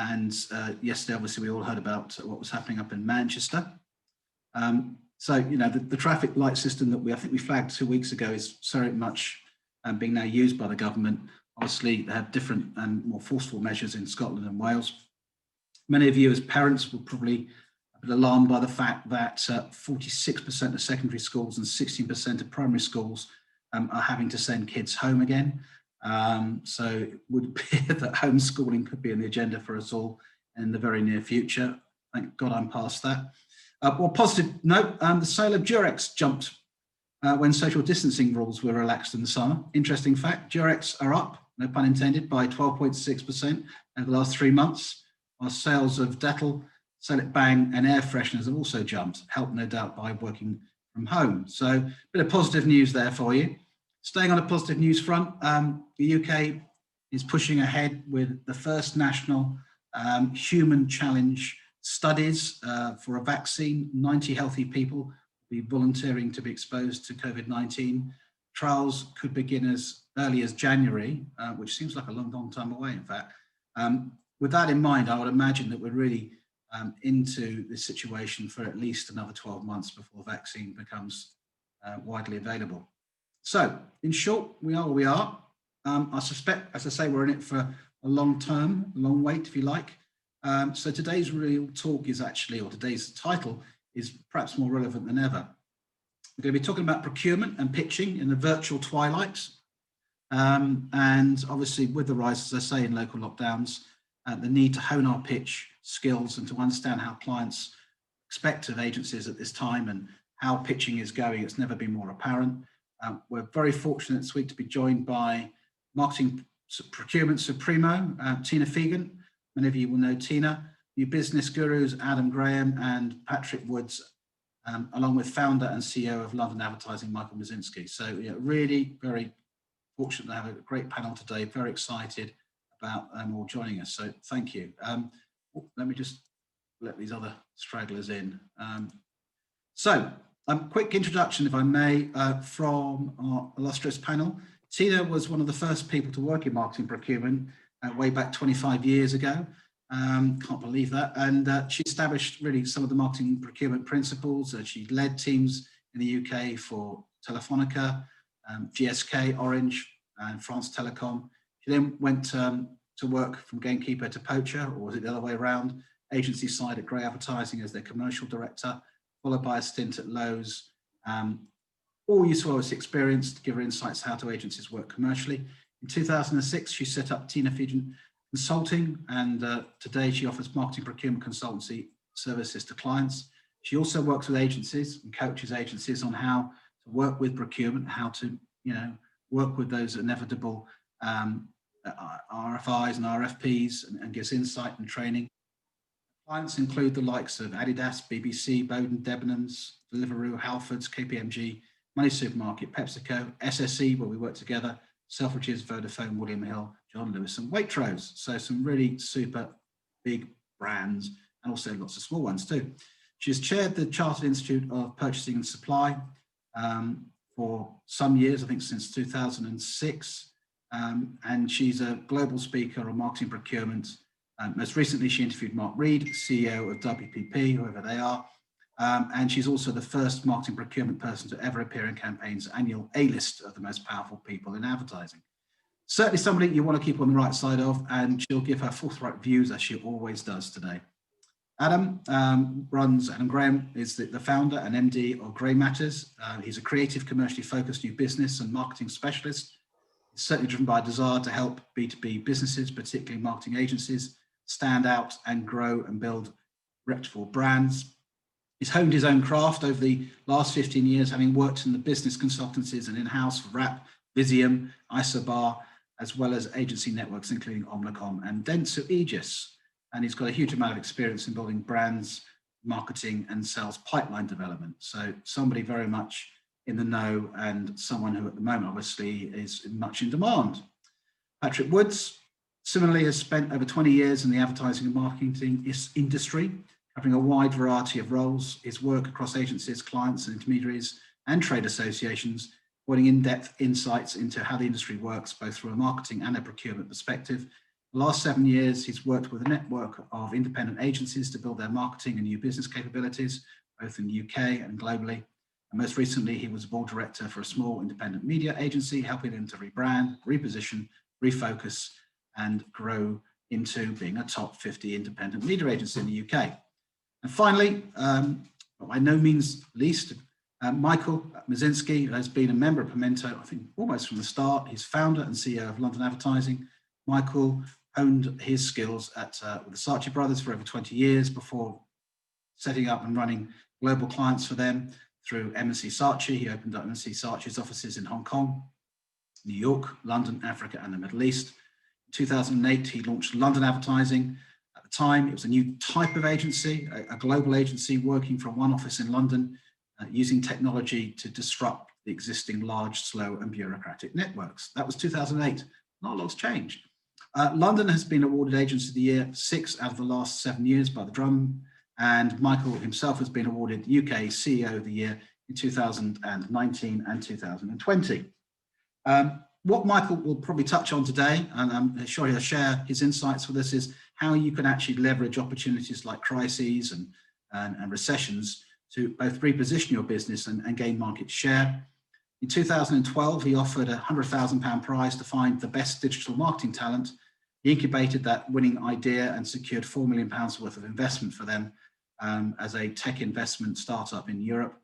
And yesterday, obviously, we all heard about what was happening up in Manchester. So, you know, the traffic light system that I think we flagged 2 weeks ago is very much being now used by the government. Obviously, they have different and more forceful measures in Scotland and Wales. Many of you as parents will probably be alarmed by the fact that 46% of secondary schools and 16% of primary schools are having to send kids home again. So it would appear that homeschooling could be on the agenda for us all in the very near future. Thank God I'm past that. Well, positive note, the sale of Durex jumped when social distancing rules were relaxed in the summer. Interesting fact, Durex are up, no pun intended, by 12.6% over the last 3 months, while sales of Dettol, Sell It Bang and air fresheners have also jumped, helped no doubt by working from home. So a bit of positive news there for you. Staying on a positive news front, the UK is pushing ahead with the first national human challenge studies for a vaccine. 90 healthy people will be volunteering to be exposed to COVID-19. Trials could begin as early as January, which seems like a long time away, in fact. With that in mind, I would imagine that we're really into this situation for at least another 12 months before the vaccine becomes widely available. So, in short, we are where we are. I suspect, as I say, we're in it for a long wait, if you like. So today's real talk is actually, or today's title is perhaps more relevant than ever. We're going to be talking about procurement and pitching in the virtual twilight. And obviously with the rise, as I say, in local lockdowns, the need to hone our pitch skills and to understand how clients expect of agencies at this time and how pitching is going, it's never been more apparent. We're very fortunate this week to be joined by Marketing Procurement Supremo, Tina Fegent. Many of you will know Tina, new business gurus, Adam Graham and Patrick Woods, along with founder and CEO of London Advertising, Michael Moszynski. So yeah, really very fortunate to have a great panel today, very excited about them all joining us. So thank you. Let me just let these other stragglers in. Quick introduction, if I may, from our illustrious panel. Tina was one of the first people to work in marketing procurement way back 25 years ago. Can't believe that. And she established really some of the marketing procurement principles. She led teams in the UK for Telefonica, GSK, Orange, and France Telecom. She then went to work from gamekeeper to poacher, or was it the other way around? Agency side at Grey Advertising as their commercial director, followed by a stint at Lowe's. All useful experience to give her insights how to agencies work commercially. In 2006, she set up Tina Fegent Consulting, and today she offers marketing procurement consultancy services to clients. She also works with agencies and coaches agencies on how to work with procurement, how to, work with those inevitable RFIs and RFPs, and gives insight and training. Clients include the likes of Adidas, BBC, Bowden, Debenhams, Deliveroo, Halfords, KPMG, Money Supermarket, PepsiCo, SSE, where we work together, Selfridges, Vodafone, William Hill, John Lewis, and Waitrose. So some really super big brands, and also lots of small ones too. She's chaired the Chartered Institute of Purchasing and Supply for some years, I think since 2006. And she's a global speaker on marketing procurement. Most recently, she interviewed Mark Reed, CEO of WPP, whoever they are. And she's also the first marketing procurement person to ever appear in Campaign's annual A-list of the most powerful people in advertising. Certainly somebody you want to keep on the right side of, and she'll give her forthright views as she always does today. Adam Graham is the founder and MD of Grey Matters. He's a creative, commercially focused new business and marketing specialist. He's certainly driven by a desire to help B2B businesses, particularly marketing agencies, stand out and grow and build reputable brands. He's honed his own craft over the last 15 years, having worked in the business consultancies and in-house for RAP, Visium, Isobar, as well as agency networks, including Omnicom and Dentsu Aegis. And he's got a huge amount of experience in building brands, marketing, and sales pipeline development. So somebody very much in the know, and someone who at the moment obviously is much in demand. Patrick Woods similarly has spent over 20 years in the advertising and marketing industry, covering a wide variety of roles. His work across agencies, clients and intermediaries and trade associations, providing in-depth insights into how the industry works, both from a marketing and a procurement perspective. The last 7 years, he's worked with a network of independent agencies to build their marketing and new business capabilities, both in the UK and globally. And most recently, he was board director for a small independent media agency, helping them to rebrand, reposition, refocus, and grow into being a top 50 independent media agency in the UK. And finally, but by no means least, Michael Moszynski has been a member of Pimento, I think, almost from the start. He's founder and CEO of London Advertising. Michael honed his skills with the Saatchi brothers for over 20 years before setting up and running global clients for them through M&C Saatchi. He opened up M&C Saatchi's offices in Hong Kong, New York, London, Africa, and the Middle East. In 2008, he launched London Advertising. At the time, it was a new type of agency, a global agency working from one office in London, using technology to disrupt the existing large, slow, and bureaucratic networks. That was 2008. Not a lot's changed. London has been awarded Agency of the Year 6 out of the last 7 years by The Drum, and Michael himself has been awarded UK CEO of the Year in 2019 and 2020. What Michael will probably touch on today, and I'm sure he'll share his insights with us, is how you can actually leverage opportunities like crises and recessions to both reposition your business and gain market share. In 2012, he offered a £100,000 prize to find the best digital marketing talent. He incubated that winning idea and secured £4 million worth of investment for them as a tech investment startup in Europe.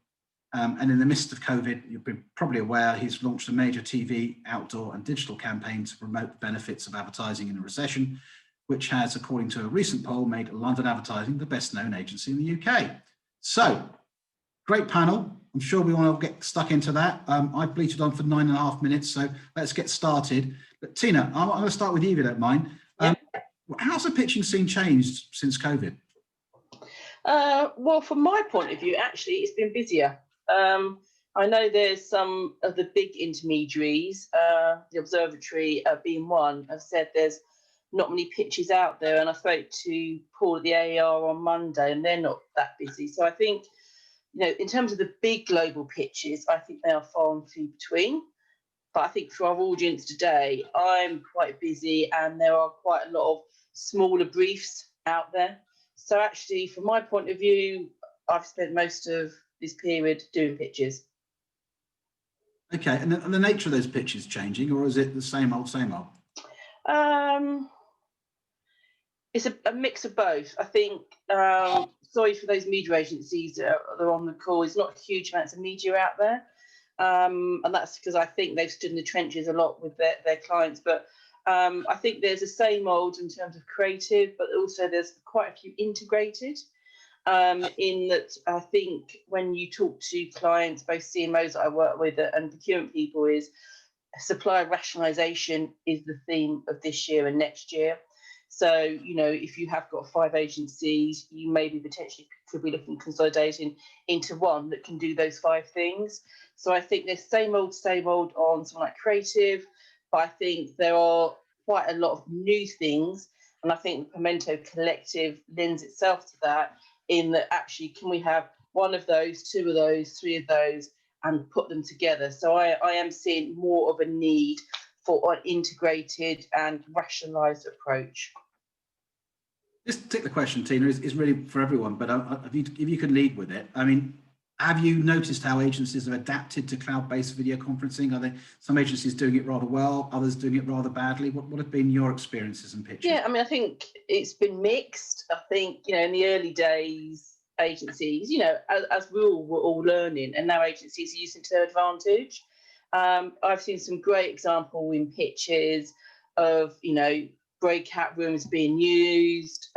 And in the midst of COVID, you'll be probably aware, he's launched a major TV, outdoor and digital campaign to promote the benefits of advertising in a recession, which has, according to a recent poll, made London Advertising the best known agency in the UK. So, great panel. I'm sure we want to get stuck into that. I've bleated on for 9.5 minutes, so let's get started. But Tina, I'm going to start with you if you don't mind. How's the pitching scene changed since COVID? Well, from my point of view, actually, it's been busier. I know there's some of the big intermediaries, the Observatory being one, have said there's not many pitches out there. And I spoke to Paul at the AER on Monday, and they're not that busy. So I think, you know, in terms of the big global pitches, I think they are far and few between. But I think for our audience today, I'm quite busy and there are quite a lot of smaller briefs out there. So actually, from my point of view, I've spent most of this period doing pitches. Okay, and the nature of those pitches changing, or is it the same old, same old? It's a mix of both. I think, sorry for those media agencies that are on the call, there's not huge amounts of media out there. And that's because I think they've stood in the trenches a lot with their clients. But I think there's the same old in terms of creative, but also there's quite a few integrated. In that I think when you talk to clients, both CMOs that I work with and procurement people, is supplier rationalisation is the theme of this year and next year. So, you know, if you have got 5 agencies, you maybe potentially could be looking consolidating into one that can do those 5 things. So I think there's same old on something like creative, but I think there are quite a lot of new things. And I think the Pimento Collective lends itself to that, in that actually can we have 1 of those, 2 of those, 3 of those, and put them together. So I am seeing more of a need for an integrated and rationalised approach. This particular question, Tina, is really for everyone, but if you could lead with it, I mean, have you noticed how agencies have adapted to cloud-based video conferencing? Are there some agencies doing it rather well, others doing it rather badly? What have been your experiences and pitches? Yeah, I mean, I think it's been mixed. I think, you know, in the early days, agencies, you know, as we were all learning, and now agencies are using it to their advantage. I've seen some great example in pitches of, you know, breakout rooms being used.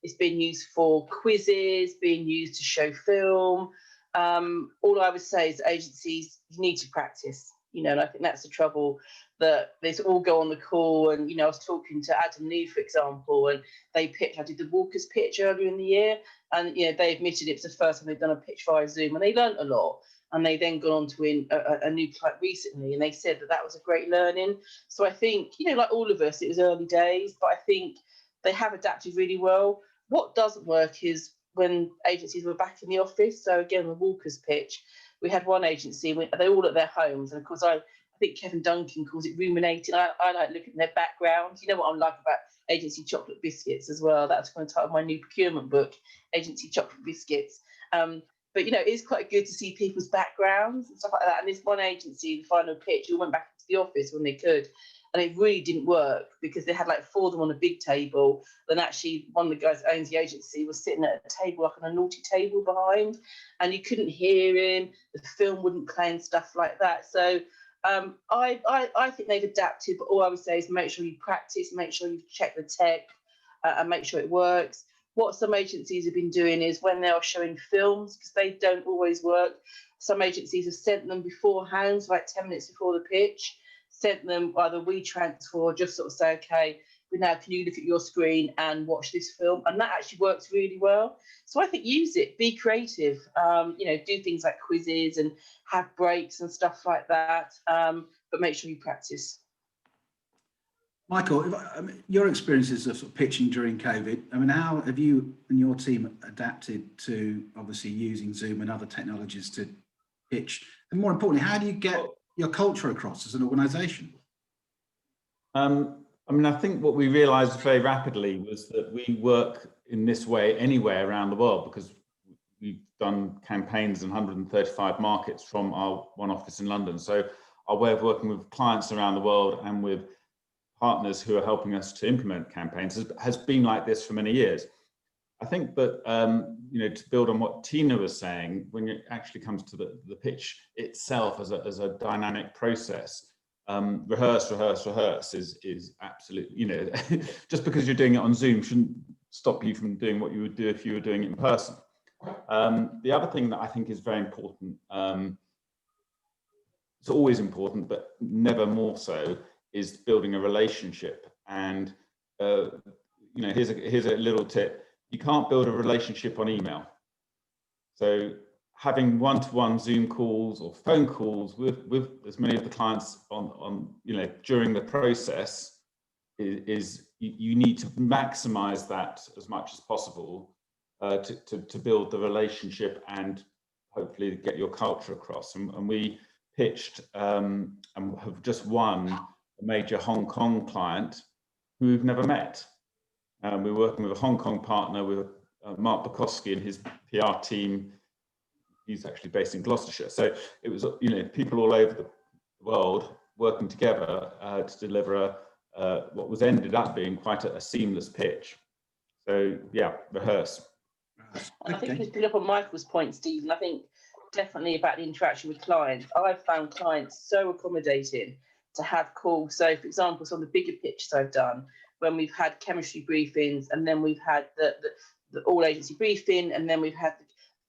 It's been used for quizzes, being used to show film. All I would say is agencies, you need to practice, you know, and I think that's the trouble, that they all go on the call. And, you know, I was talking to Adam Lee, for example, and they pitched, I did the Walker's pitch earlier in the year, and, you know, they admitted it was the first time they'd done a pitch via Zoom, and they learned a lot. And they then gone on to win a new client recently, and they said that was a great learning. So I think, you know, like all of us, it was early days, but I think they have adapted really well. What doesn't work is when agencies were back in the office. So again, the Walker's pitch, we had one agency, they all at their homes, and of course I I think Kevin Duncan calls it ruminating. I like looking at their background. You know what I'm like about agency chocolate biscuits as well. That's going to title my new procurement book, Agency Chocolate Biscuits. But it's quite good to see people's backgrounds and stuff like that. And this one agency, the final pitch, all went back into the office when they could, and it really didn't work because they had like 4 of them on a big table. Then actually one of the guys that owns the agency was sitting at a table, like on a naughty table behind, and you couldn't hear him. The film wouldn't play and stuff like that. So I think they've adapted, but all I would say is make sure you practice, make sure you check the tech, and make sure it works. What some agencies have been doing is when they are showing films, because they don't always work, some agencies have sent them beforehand, so like 10 minutes before the pitch, sent them either WeTransfer or just sort of say, okay, now can you look at your screen and watch this film? And that actually works really well. So I think use it, be creative, do things like quizzes and have breaks and stuff like that, but make sure you practice. Michael, your experiences of, sort of pitching during COVID, how have you and your team adapted to obviously using Zoom and other technologies to pitch? And more importantly, how do you get your culture across as an organisation? I think what we realised very rapidly was that we work in this way anywhere around the world, because we've done campaigns in 135 markets from our one office in London. So our way of working with clients around the world and with partners who are helping us to implement campaigns has been like this for many years. I think that, to build on what Tina was saying, when it actually comes to the pitch itself as a dynamic process, rehearse is absolutely, just because you're doing it on Zoom shouldn't stop you from doing what you would do if you were doing it in person. The other thing that I think is very important, it's always important, but never more so, is building a relationship. And here's a little tip: you can't build a relationship on email. So having one-to-one Zoom calls or phone calls with as many of the clients on during the process is you need to maximize that as much as possible to build the relationship and hopefully get your culture across. And we pitched and have just won a major Hong Kong client who we've never met. We're working with a Hong Kong partner with Mark Bukowski and his PR team. He's actually based in Gloucestershire. So it was, people all over the world working together to deliver what was ended up being quite a seamless pitch. So yeah, rehearse. And I think just pick up on Michael's point, Stephen, I think definitely about the interaction with clients. I've found clients so accommodating to have calls. So for example, some of the bigger pitches I've done, when we've had chemistry briefings, and then we've had the all agency briefing, and then we've had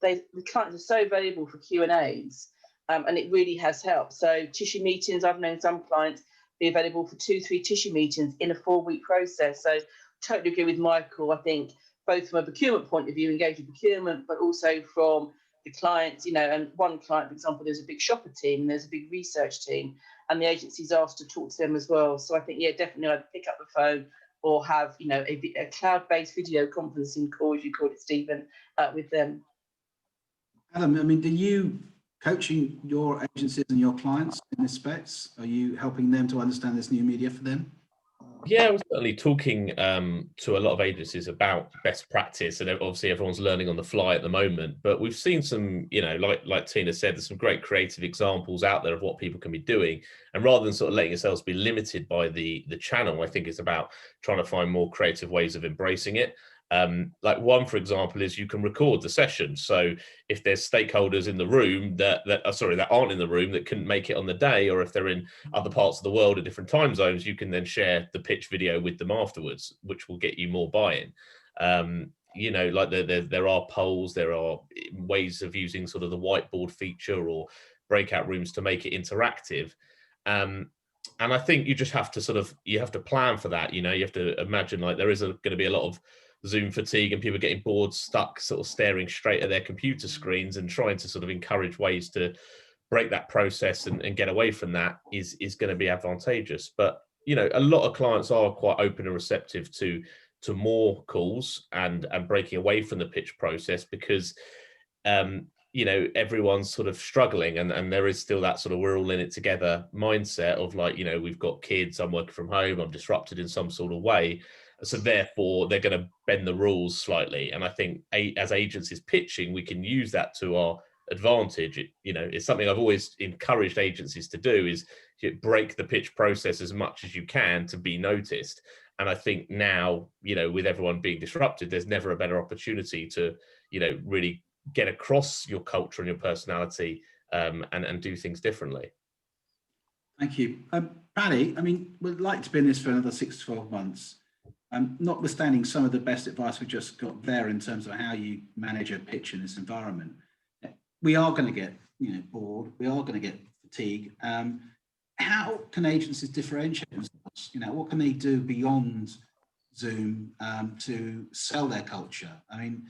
the clients are so valuable for Q&As, and it really has helped. So tissue meetings, I've known some clients be available for 2-3 tissue meetings in a 4-week process. So totally agree with Michael. I think both from a procurement point of view, engage with procurement, but also from the clients, and one client, for example, there's a big shopper team, there's a big research team, and the agency's asked to talk to them as well. So I think, definitely I'd pick up the phone or have, a cloud-based video conferencing call, as you called it, Stephen, with them. Adam, do you coaching your agencies and your clients in this space? Are you helping them to understand this new media for them? Yeah, we're certainly talking to a lot of agencies about best practice, and obviously everyone's learning on the fly at the moment. But we've seen some, like Tina said, there's some great creative examples out there of what people can be doing. And rather than sort of letting yourselves be limited by the channel, I think it's about trying to find more creative ways of embracing it. Like one, for example, is you can record the session. So if there's stakeholders in the room that aren't in the room that couldn't make it on the day, or if they're in other parts of the world at different time zones, you can then share the pitch video with them afterwards, which will get you more buy-in. Like there are polls, there are ways of using sort of the whiteboard feature or breakout rooms to make it interactive. And I think you just have to you have to plan for that. You have to imagine like there is going to be a lot of Zoom fatigue and people getting bored, stuck, sort of staring straight at their computer screens, and trying to sort of encourage ways to break that process and get away from that is going to be advantageous. But, a lot of clients are quite open and receptive to more calls and breaking away from the pitch process because, you know, everyone's sort of struggling, and there is still that sort of we're all in it together mindset of like, you know, we've got kids, I'm working from home, I'm disrupted in some sort of way, so therefore they're going to bend the rules slightly. And I think as agencies pitching, we can use that to our advantage. You know, it's something I've always encouraged agencies to do, is break the pitch process as much as you can to be noticed. And I think now, you know, with everyone being disrupted, there's never a better opportunity to, you know, really get across your culture and your personality, and do things differently. Thank you. Paddy, I mean, we'd like to be in this for another 6 to 12 months. Notwithstanding some of the best advice we just got there in terms of how you manage a pitch in this environment, we are going to get, you know, bored. We are going to get fatigue. How can agencies differentiate themselves? You know, what can they do beyond Zoom to sell their culture? I mean,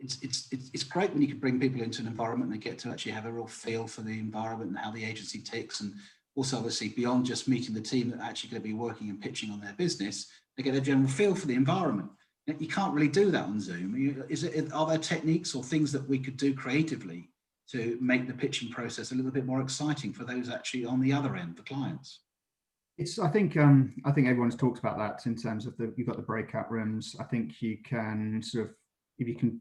it's great when you can bring people into an environment and they get to actually have a real feel for the environment and how the agency ticks, and also obviously beyond just meeting the team that are actually going to be working and pitching on their business, they get a general feel for the environment. You can't really do that on Zoom. Are there techniques or things that we could do creatively to make the pitching process a little bit more exciting for those actually on the other end, the clients? I think everyone's talked about that in terms of you've got the breakout rooms. I think you can sort of, if you can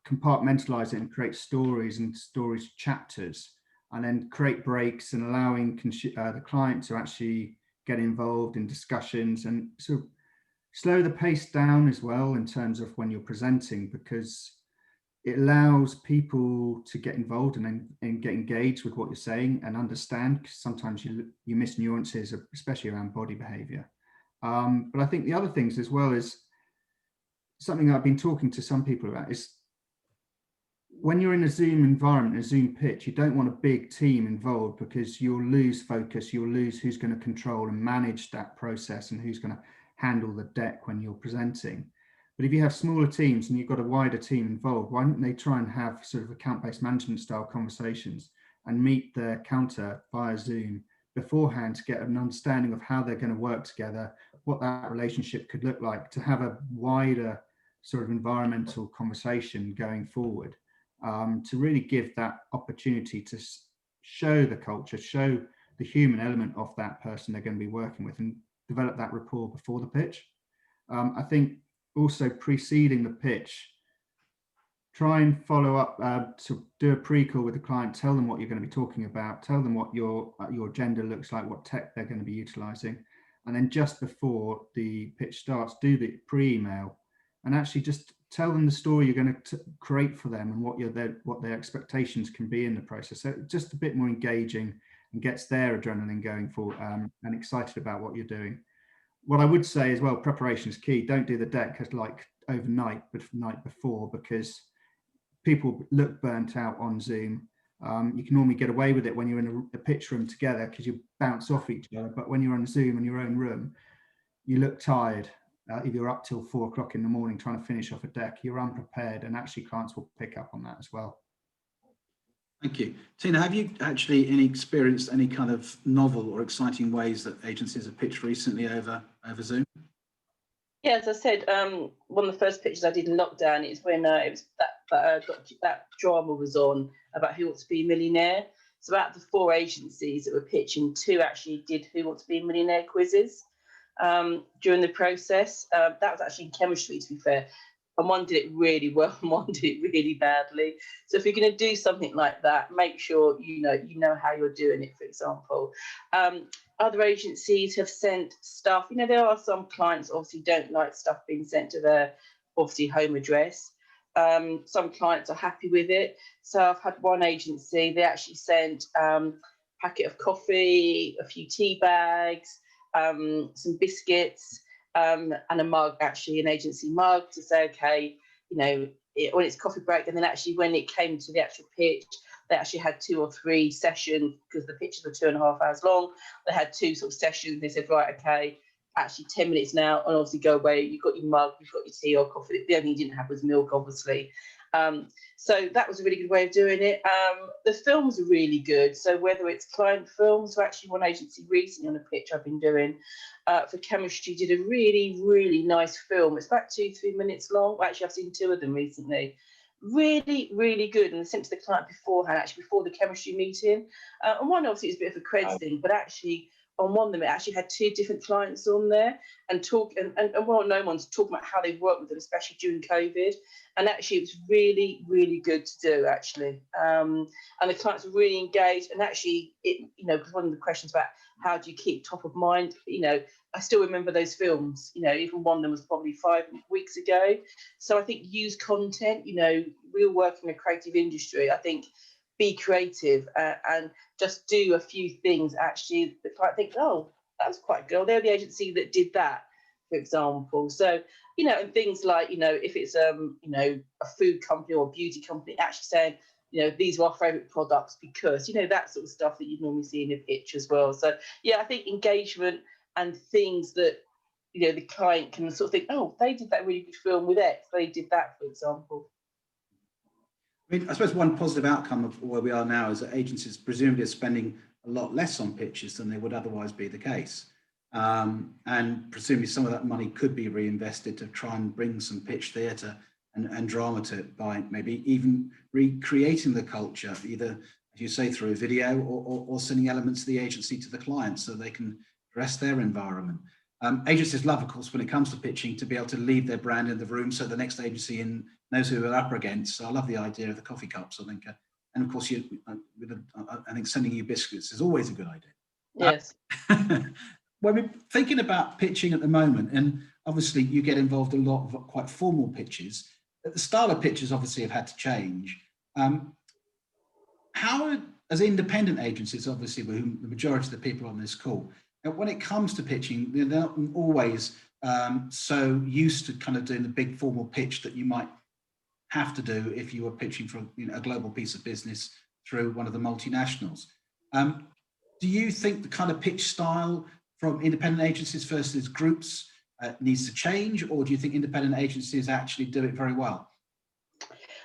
compartmentalize it and create stories chapters, and then create breaks and allowing the client to actually get involved in discussions, and sort of slow the pace down as well in terms of when you're presenting, because it allows people to get involved and get engaged with what you're saying and understand, because sometimes you miss nuances, especially around body behavior. But I think the other things as well is something I've been talking to some people about, is when you're in a Zoom environment, a Zoom pitch, you don't want a big team involved, because you'll lose focus, you'll lose who's going to control and manage that process and who's going to handle the deck when you're presenting. But if you have smaller teams and you've got a wider team involved, why don't they try and have sort of account-based management style conversations and meet their counter via Zoom beforehand to get an understanding of how they're going to work together, what that relationship could look like, to have a wider sort of environmental conversation going forward, to really give that opportunity to show the culture, show the human element of that person they're going to be working with, and develop that rapport before the pitch. I think also preceding the pitch, try and follow up, to do a pre-call with the client, tell them what you're going to be talking about, tell them what your agenda looks like, what tech they're going to be utilizing. And then just before the pitch starts, do the pre-email and actually just tell them the story you're going to create for them and what their expectations can be in the process. So just a bit more engaging and gets their adrenaline going forward, and excited about what you're doing. What I would say as well, preparation is key. Don't do the deck as like overnight, but the night before, because people look burnt out on Zoom. You can normally get away with it when you're in a pitch room together because you bounce off each other. But when you're on Zoom in your own room, you look tired. If you're up till 4 o'clock in the morning trying to finish off a deck, you're unprepared, and actually clients will pick up on that as well. Thank you. Tina, have you actually experienced any kind of novel or exciting ways that agencies have pitched recently over Zoom? Yeah, as I said, one of the first pitches I did in lockdown is when it was that drama was on about Who Wants to Be a Millionaire. So out of the 4 agencies that were pitching, 2 actually did Who Wants to Be a Millionaire quizzes during the process. That was actually in chemistry, to be fair. And one did it really well and one did it really badly. So if you're going to do something like that, make sure you know how you're doing it, for example. Other agencies have sent stuff. You know, there are some clients obviously don't like stuff being sent to their obviously home address. Some clients are happy with it. So I've had one agency, they actually sent a packet of coffee, a few tea bags, some biscuits, and a mug, actually an agency mug, to say, okay, you know, when it's coffee break. And then actually when it came to the actual pitch, they actually had 2 or 3 sessions, because the pitches were 2.5 hours long. They had 2 sort of sessions. They said, right, okay, actually 10 minutes now, and obviously go away. You've got your mug, you've got your tea or coffee. The only thing you didn't have was milk, obviously. So that was a really good way of doing it. The films are really good. So whether it's client films, or actually one agency recently on a pitch I've been doing for chemistry did a really, really nice film. It's about 2-3 minutes long. Actually, I've seen 2 of them recently. really, really good, and sent to the client beforehand, actually before the chemistry meeting. And one obviously is a bit of a cred thing, but actually on one of them it actually had 2 different clients on there and well-known ones talking about how they've worked with them, especially during COVID. And actually it was really, really good to do, actually. And the clients were really engaged. And actually, because one of the questions about how do you keep top of mind, I still remember those films, even one of them was probably 5 weeks ago. So I think use content, we're working in a creative industry. I think be creative and just do a few things. Actually, the client thinks, oh, that was quite good. They're the agency that did that, for example. So, and things like, if it's, a food company or a beauty company, actually saying, these are our favourite products because, that sort of stuff that you normally see in a pitch as well. So, yeah, I think engagement and things that, the client can sort of think, oh, they did that really good film with X. They did that, for example. I mean, I suppose one positive outcome of where we are now is that agencies presumably are spending a lot less on pitches than they would otherwise be the case. And presumably some of that money could be reinvested to try and bring some pitch theatre and drama to it by maybe even recreating the culture, either, as you say, through a video or sending elements of the agency to the client so they can dress their environment. Agencies love, of course, when it comes to pitching, to be able to leave their brand in the room so the next agency knows who they're up against. So I love the idea of the coffee cups, I think. And of course, I think sending you biscuits is always a good idea. Yes. When we're thinking about pitching at the moment, and obviously you get involved in a lot of quite formal pitches, the style of pitches obviously have had to change. How, as independent agencies, obviously, with whom the majority of the people on this call, when it comes to pitching, they're not always so used to kind of doing the big formal pitch that you might have to do if you were pitching for a global piece of business through one of the multinationals. Do you think the kind of pitch style from independent agencies versus groups needs to change, or do you think independent agencies actually do it very well?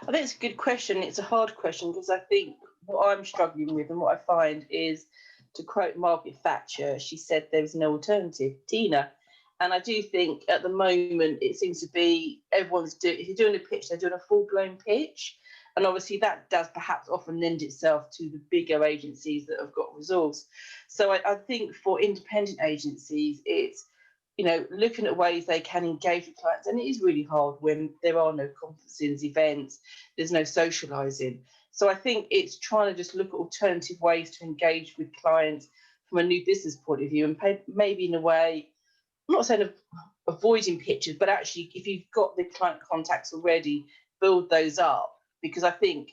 I think it's a good question. It's a hard question because I think what I'm struggling with and what I find is, to quote Margaret Thatcher, she said there's no alternative, Tina. And I do think at the moment it seems to be everyone's doing, if you're doing a pitch, they're doing a full-blown pitch. And obviously that does perhaps often lend itself to the bigger agencies that have got resource. So I think for independent agencies, it's, looking at ways they can engage with clients. And it is really hard when there are no conferences, events, there's no socialising. So I think it's trying to just look at alternative ways to engage with clients from a new business point of view, and maybe in a way, I'm not saying avoiding pitches, but actually if you've got the client contacts already, build those up. Because I think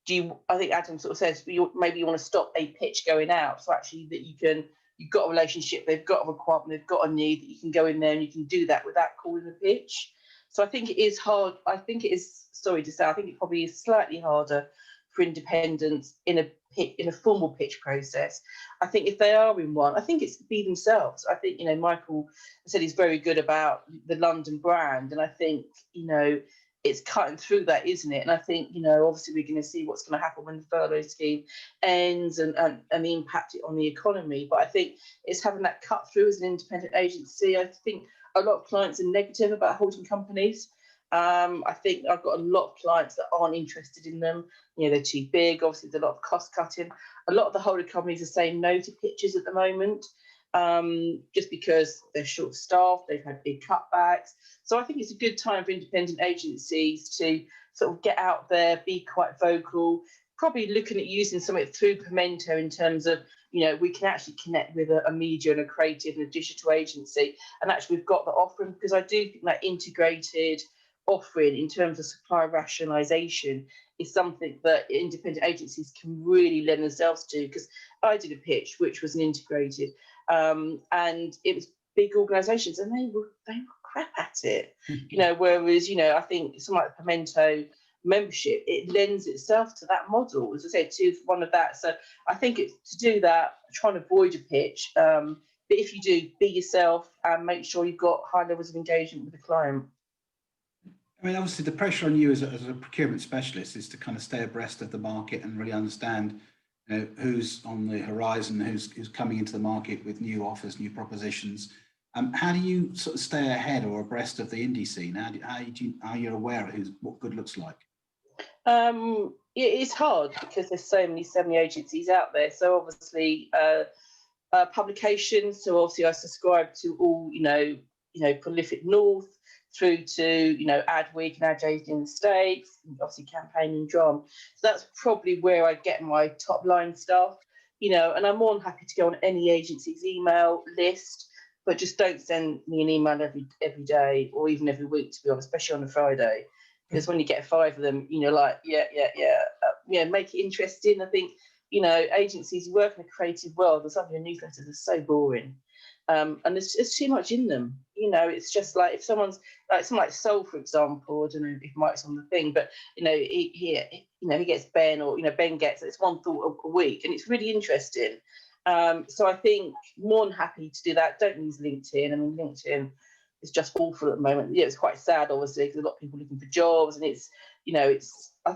Adam sort of says maybe you want to stop a pitch going out, so actually that you've got a relationship, they've got a requirement, they've got a need, that you can go in there and you can do that without calling a pitch. So I think it is hard. I think it probably is slightly harder for independents in a formal pitch process. I think if they are in one, I think it's be themselves. I think, Michael said he's very good about the London brand, and I think, it's cutting through that, isn't it? And I think, obviously we're going to see what's going to happen when the furlough scheme ends and the impact on the economy. But I think it's having that cut through as an independent agency. I think a lot of clients are negative about holding companies. I think I've got a lot of clients that aren't interested in them. They're too big. Obviously, there's a lot of cost cutting. A lot of the holding companies are saying no to pitches at the moment, just because they're short staffed, they've had big cutbacks. So I think it's a good time for independent agencies to sort of get out there, be quite vocal, probably looking at using something through Pimento in terms of, we can actually connect with a media and a creative and a digital agency. And actually we've got the offering, because I do think that integrated offering in terms of supply rationalisation is something that independent agencies can really lend themselves to. Because I did a pitch which was an integrated, and it was big organisations, and they were crap at it. Whereas I think something like Pimento membership, it lends itself to that model, as I said, to one of that. So I think it's to do that, try and avoid a pitch, but if you do, be yourself and make sure you've got high levels of engagement with the client. I mean, obviously the pressure on you as a procurement specialist is to kind of stay abreast of the market and really understand who's on the horizon, who's coming into the market with new offers, new propositions. How do you sort of stay ahead or abreast of the indie scene? How are you aware of what good looks like? It's hard because there's so many agencies out there. So obviously, publications. So obviously, I subscribe to all, Prolific North through to, Adweek and Ad Age in the States, and obviously Campaign and Drum. So that's probably where I get my top line stuff, and I'm more than happy to go on any agency's email list, but just don't send me an email every day or even every week, to be honest, especially on a Friday. Because when you get 5 of them, make it interesting. I think, agencies work in a creative world, and some of your newsletters are so boring. And there's too much in them. It's just like if someone's like someone like Sol, for example, I don't know if Mike's on the thing, but he gets Ben, or Ben gets it's one thought a week, and it's really interesting. So I think more than happy to do that. Don't use LinkedIn. I mean, LinkedIn is just awful at the moment. Yeah, it's quite sad, obviously, because a lot of people looking for jobs, and it's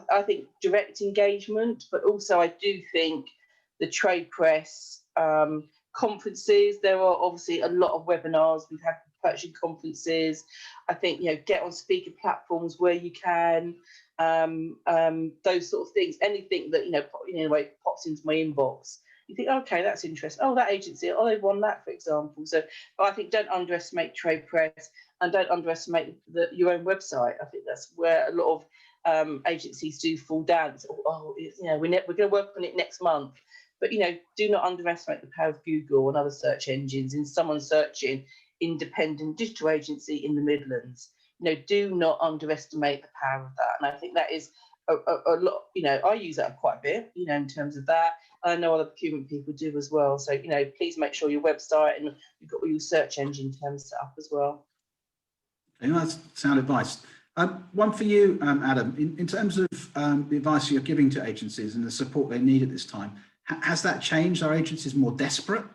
I think direct engagement, but also I do think the trade press, conferences, there are obviously a lot of webinars. We've had purchasing conferences. I think, get on speaker platforms where you can, those sort of things, anything that, pops into my inbox. You think, okay, that's interesting. Oh, that agency, they've won that, for example. So I think don't underestimate trade press, and don't underestimate your own website. I think that's where a lot of agencies do fall down. So, we're going to work on it next month. But, do not underestimate the power of Google and other search engines in someone searching independent digital agency in the Midlands. Do not underestimate the power of that. And I think that is a lot, I use that quite a bit, in terms of that. I know other procurement people do as well. So, please make sure your website and you've got all your search engine terms set up as well. That's sound advice. One for you, Adam, in terms of the advice you're giving to agencies and the support they need at this time, has that changed? Are agencies more desperate?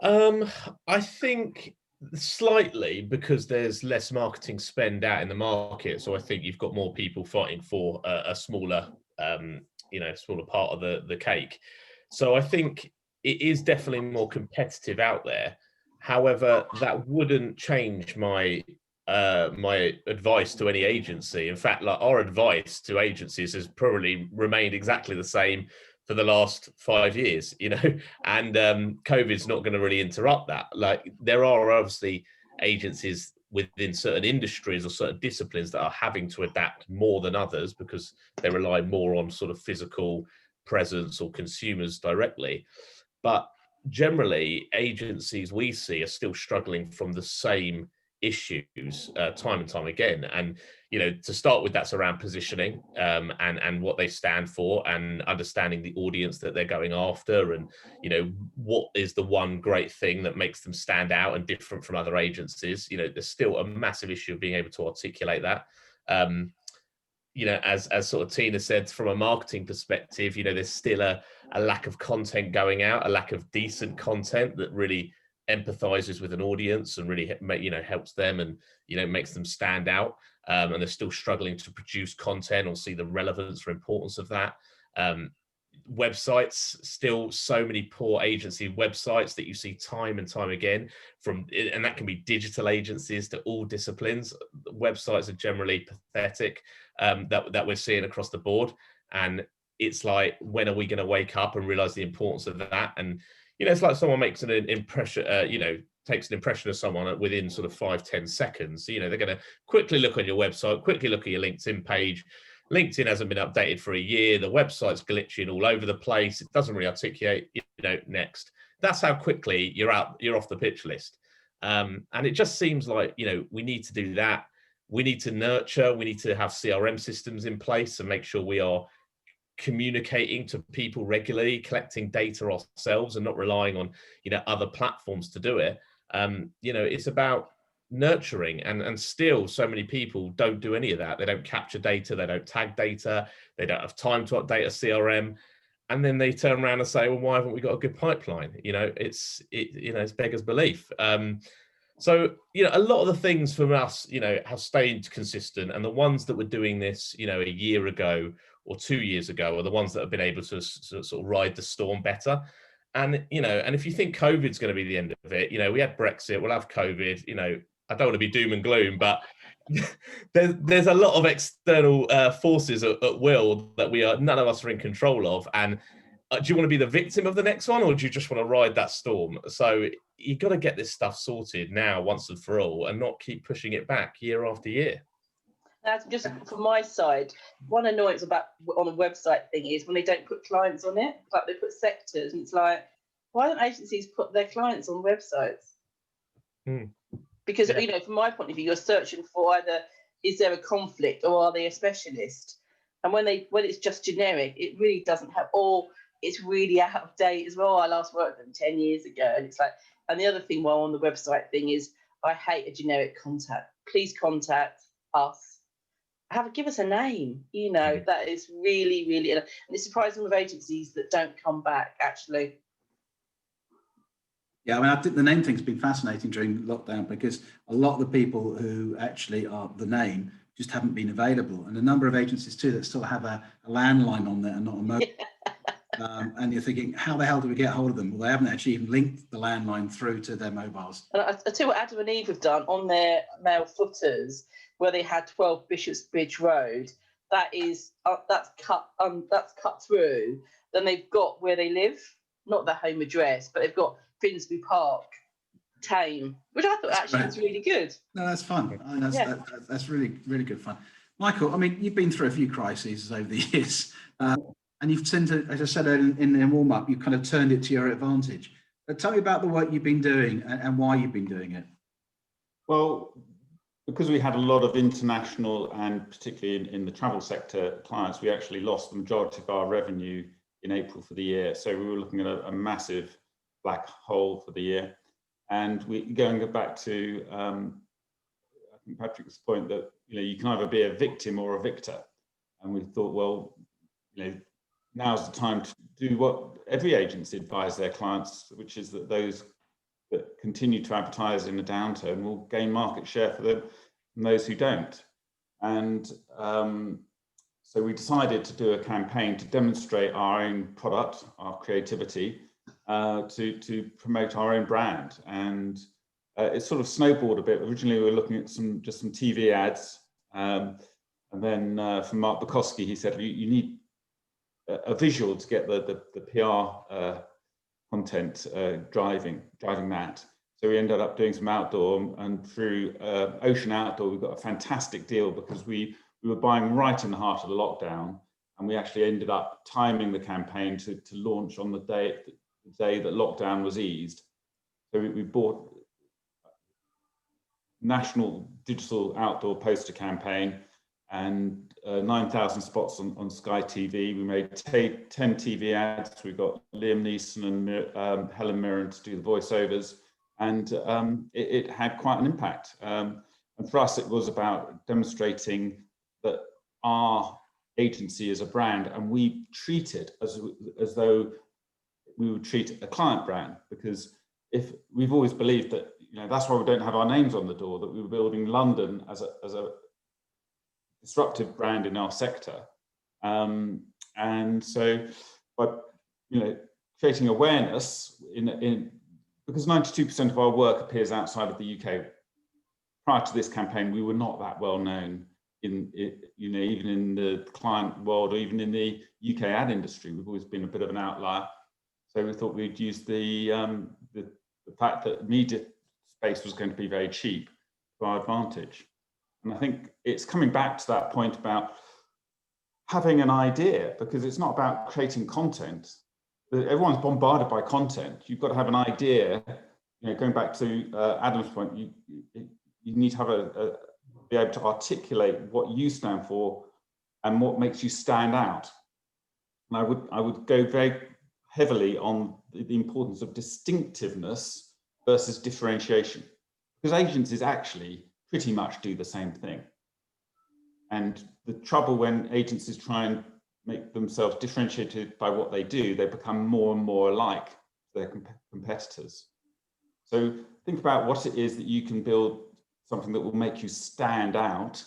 I think slightly, because there's less marketing spend out in the market. So I think you've got more people fighting for a smaller, smaller part of the cake. So I think it is definitely more competitive out there. However, that wouldn't change my advice to any agency. In fact, like, our advice to agencies has probably remained exactly the same for the last 5 years, and COVID's not going to really interrupt that. Like, there are obviously agencies within certain industries or certain disciplines that are having to adapt more than others because they rely more on sort of physical presence or consumers directly. But generally, agencies we see are still struggling from the same issues time and time again. And to start with, that's around positioning and what they stand for, and understanding the audience that they're going after, and what is the one great thing that makes them stand out and different from other agencies. There's still a massive issue of being able to articulate that. As sort of Tina said, from a marketing perspective, there's still a lack of content going out, a lack of decent content that really empathizes with an audience and really helps them and makes them stand out, and they're still struggling to produce content or see the relevance or importance of that. Websites, still so many poor agency websites that you see time and time again, and that can be digital agencies to all disciplines. Websites are generally pathetic, that we're seeing across the board. And it's like, when are we going to wake up and realize the importance of that? And it's like someone makes an impression, takes an impression of someone within sort of 5-10 seconds. They're going to quickly look on your website, quickly look at your LinkedIn page. LinkedIn hasn't been updated for a year. The website's glitching all over the place. It doesn't really articulate, next. That's how quickly you're off the pitch list. And it just seems like, we need to do that. We need to nurture, we need to have CRM systems in place and make sure we are communicating to people regularly, collecting data ourselves and not relying on, other platforms to do it. It's about nurturing, and still so many people don't do any of that. They don't capture data, they don't tag data, they don't have time to update a CRM, and then they turn around and say, well, why haven't we got a good pipeline? It's beggars belief. So a lot of the things from us have stayed consistent, and the ones that were doing this a year ago or 2 years ago are the ones that have been able to sort of ride the storm better. And and if you think COVID's going to be the end of it, we had Brexit, we'll have COVID. I don't want to be doom and gloom, but there's a lot of external forces at will that none of us are in control of. And do you want to be the victim of the next one, or do you just want to ride that storm? So you got to get this stuff sorted now, once and for all, and not keep pushing it back year after year. Now, just from my side, one annoyance about on a website thing is when they don't put clients on it, like they put sectors, and it's like, why don't agencies put their clients on websites? Because, you know, from my point of view, you're searching for either, is there a conflict or are they a specialist? And when it's just generic, it really doesn't have, or it's really out of date as well. I last worked with them 10 years ago, and it's like, and the other thing while on the website thing is, I hate a generic contact. Please contact us. Give us a name, you know. That is really, really, and it's surprising with agencies that don't come back, actually. Yeah, I mean, I think the name thing's been fascinating during lockdown, because a lot of the people who actually are the name just haven't been available, and a number of agencies too that still have a landline on there and not a mobile. And you're thinking, how the hell do we get hold of them? Well, they haven't actually even linked the landline through to their mobiles. And I tell you what Adam and Eve have done on their mail footers, where they had 12 Bishopsbridge Road. That is that's cut through. Then they've got where they live, not their home address, but they've got Finsbury Park, Tame, which I thought actually was really good. No, that's fun. I mean, that's really, really good fun. Michael, I mean, you've been through a few crises over the years, and you've tend to, as I said in warm up, you've kind of turned it to your advantage. But tell me about the work you've been doing and why you've been doing it. Well, because we had a lot of international and particularly in the travel sector clients, we actually lost the majority of our revenue in April for the year. So we were looking at a massive black hole for the year. And going back to I think Patrick's point that, you know, you can either be a victim or a victor. And we thought, well, you know, now's the time to do what every agency advises their clients, which is that those that continue to advertise in a downturn will gain market share for them and those who don't. And so we decided to do a campaign to demonstrate our own product, our creativity, to promote our own brand. And it sort of snowballed a bit. Originally, we were looking at just some TV ads. And then from Mark Bukowski, he said, you need a visual to get the PR content driving that. So we ended up doing some outdoor, and through Ocean Outdoor, we got a fantastic deal because we were buying right in the heart of the lockdown, and we actually ended up timing the campaign to launch on the day that lockdown was eased. So we bought national digital outdoor poster campaign and 9,000 spots on Sky TV. We made 10 TV ads. We got Liam Neeson and Helen Mirren to do the voiceovers, and it had quite an impact. And for us, it was about demonstrating that our agency is a brand, and we treat it as though we would treat a client brand, because if we've always believed that, you know, that's why we don't have our names on the door, that we were building London as a disruptive brand in our sector. And so by, you know, creating awareness because 92% of our work appears outside of the UK. Prior to this campaign, we were not that well known in you know, even in the client world or even in the UK ad industry. We've always been a bit of an outlier. So we thought we'd use the fact that media space was going to be very cheap to our advantage. And I think it's coming back to that point about having an idea, because it's not about creating content. Everyone's bombarded by content. You've got to have an idea. You know, going back to Adam's point, you need to have be able to articulate what you stand for and what makes you stand out. And I would go very heavily on the importance of distinctiveness versus differentiation, because agencies actually pretty much do the same thing. And the trouble when agencies try and make themselves differentiated by what they do, they become more and more alike their competitors. So think about what it is that you can build, something that will make you stand out,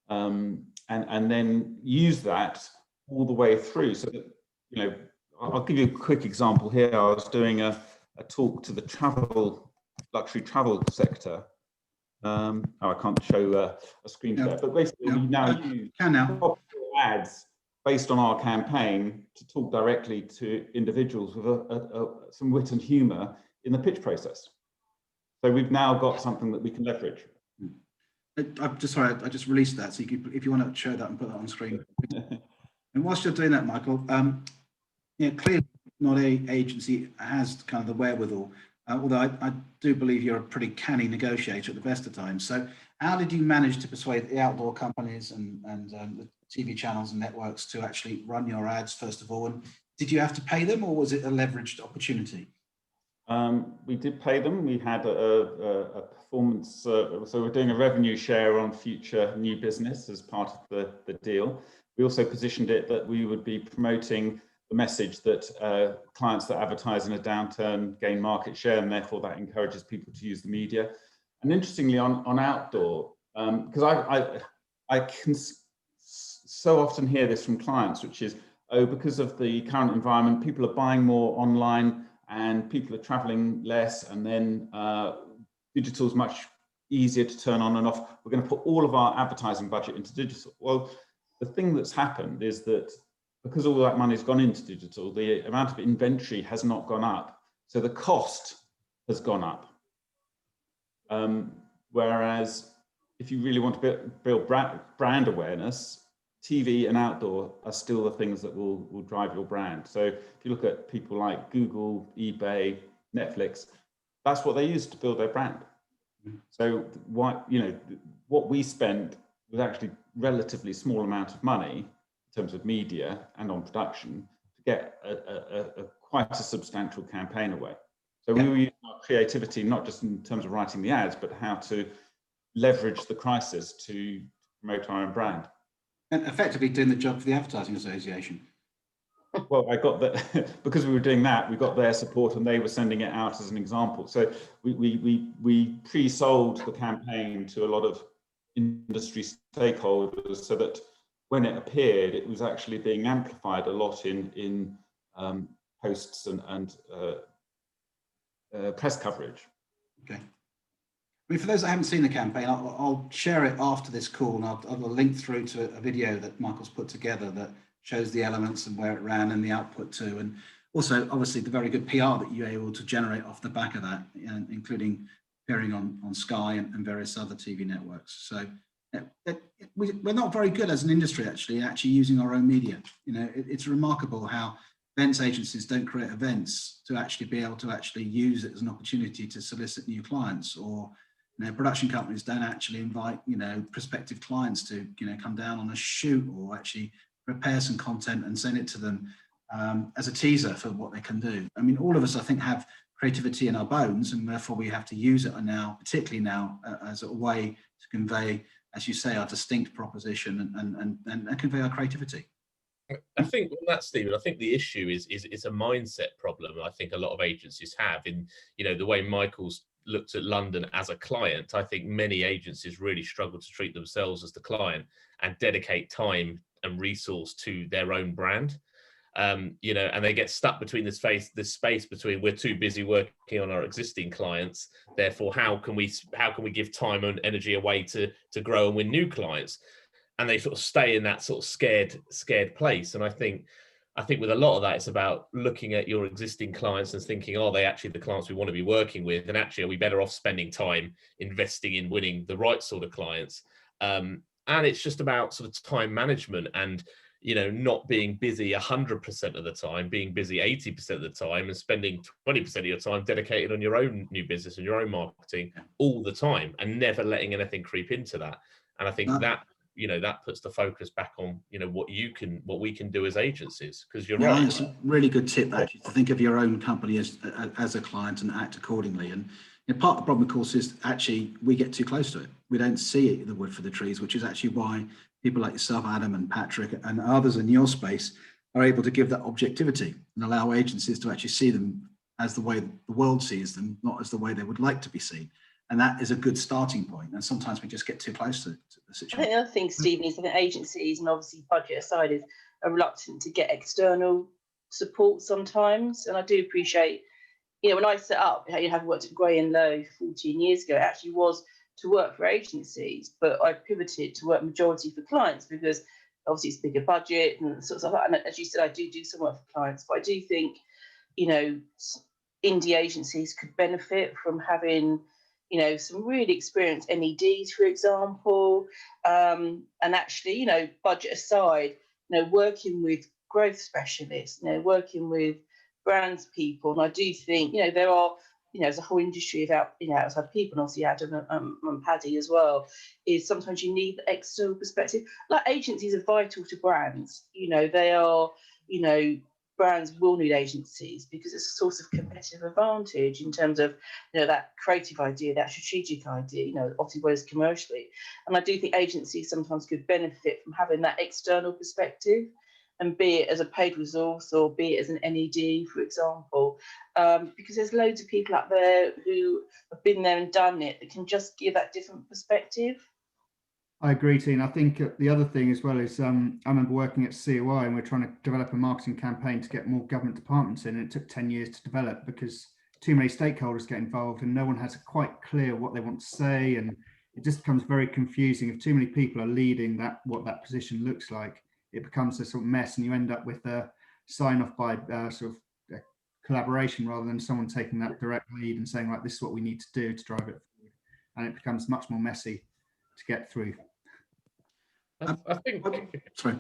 and then use that all the way through. So that, you know, I'll give you a quick example here. I was doing a talk to the luxury travel sector, I can't show a screen share, but basically we now use ads based on our campaign to talk directly to individuals with some wit and humour in the pitch process. So we've now got something that we can leverage. I'm just sorry, I just released that, so you could, if you want to show that and put that on screen. And whilst you're doing that, Michael, clearly not a agency has kind of the wherewithal, although I do believe you're a pretty canny negotiator at the best of times. So how did you manage to persuade the outdoor companies and the TV channels and networks to actually run your ads, first of all? And did you have to pay them, or was it a leveraged opportunity? We did pay them. We had a performance, so we're doing a revenue share on future new business as part of the deal. We also positioned it that we would be promoting the message that clients that advertise in a downturn gain market share, and therefore that encourages people to use the media. And interestingly, on outdoor, because I can so often hear this from clients, which is, oh, because of the current environment, people are buying more online and people are traveling less, and then digital is much easier to turn on and off. We're going to put all of our advertising budget into digital. Well, the thing that's happened is that because all that money's gone into digital, the amount of inventory has not gone up. So the cost has gone up. Whereas if you really want to build brand awareness, TV and outdoor are still the things that will drive your brand. So if you look at people like Google, eBay, Netflix, that's what they use to build their brand. So what we spent was actually relatively small amount of money in terms of media and on production to get quite a substantial campaign away. So we were using our creativity, not just in terms of writing the ads, but how to leverage the crisis to promote our own brand. And effectively doing the job for the Advertising Association. Well, I got that because we were doing that. We got their support, and they were sending it out as an example. So we pre-sold the campaign to a lot of industry stakeholders, so that when it appeared, it was actually being amplified a lot in posts and press coverage. Okay. I mean, for those that haven't seen the campaign, I'll share it after this call, and I'll link through to a video that Michael's put together that shows the elements and where it ran and the output too, and also obviously the very good PR that you're able to generate off the back of that, including appearing on Sky and various other TV networks. So we're not very good as an industry actually using our own media. It's remarkable how events agencies don't create events to actually be able to actually use it as an opportunity to solicit new clients, or production companies don't actually invite prospective clients to come down on a shoot, or actually prepare some content and send it to them as a teaser for what they can do. I mean, all of us, I think, have creativity in our bones, and therefore we have to use it now, particularly now, as a way to convey, as you say, our distinct proposition and convey our creativity. I think on that, Stephen, I think the issue is a mindset problem. I think a lot of agencies have in, the way Michael's looked at London as a client. I think many agencies really struggle to treat themselves as the client and dedicate time and resource to their own brand. And they get stuck between this space between we're too busy working on our existing clients, therefore how can we give time and energy away to grow and win new clients, and they sort of stay in that sort of scared place. And I think with a lot of that, it's about looking at your existing clients and thinking, are they actually the clients we want to be working with, and actually are we better off spending time investing in winning the right sort of clients. And it's just about sort of time management and not being busy 100% of the time, being busy 80% of the time, and spending 20% of your time dedicated on your own new business and your own marketing all the time, and never letting anything creep into that. And I think that puts the focus back on what we can do as agencies, because you're right. It's a really good tip actually to think of your own company as a client and act accordingly. And part of the problem, of course, is actually we get too close to it. We don't see the wood for the trees, which is actually why people like yourself, Adam, and Patrick, and others in your space are able to give that objectivity and allow agencies to actually see them as the way the world sees them, not as the way they would like to be seen. And that is a good starting point. And sometimes we just get too close to the situation. I think the other thing, Stephen, is that agencies, and obviously budget aside, are reluctant to get external support sometimes. And I do appreciate, when I set up, having worked at Gray and Lowe 14 years ago, it actually was to work for agencies, but I pivoted to work majority for clients because obviously it's bigger budget and sort of stuff. And as you said, I do some work for clients, but I do think, you know, indie agencies could benefit from having, you know, some really experienced NEDs, for example, and actually, you know, budget aside, you know, working with growth specialists, you know, working with brands people. And I do think, you know, there are, you know, there's a whole industry of outside people, and obviously Adam and Paddy as well, is sometimes you need the external perspective. Like agencies are vital to brands, you know, they are, you know, brands will need agencies because it's a source of competitive advantage in terms of, you know, that creative idea, that strategic idea, you know, obviously whereas commercially. And I do think agencies sometimes could benefit from having that external perspective, and be it as a paid resource or be it as an NED, for example, because there's loads of people out there who have been there and done it that can just give that different perspective. I agree, Tina. I think the other thing as well is I remember working at COI and we're trying to develop a marketing campaign to get more government departments in, and it took 10 years to develop because too many stakeholders get involved and no one has quite clear what they want to say, and it just becomes very confusing. If too many people are leading what that position looks like, it becomes a sort of mess, and you end up with a sign off by sort of collaboration rather than someone taking that direct lead and saying, right, this is what we need to do to drive it forward. And it becomes much more messy to get through. I think, Sorry.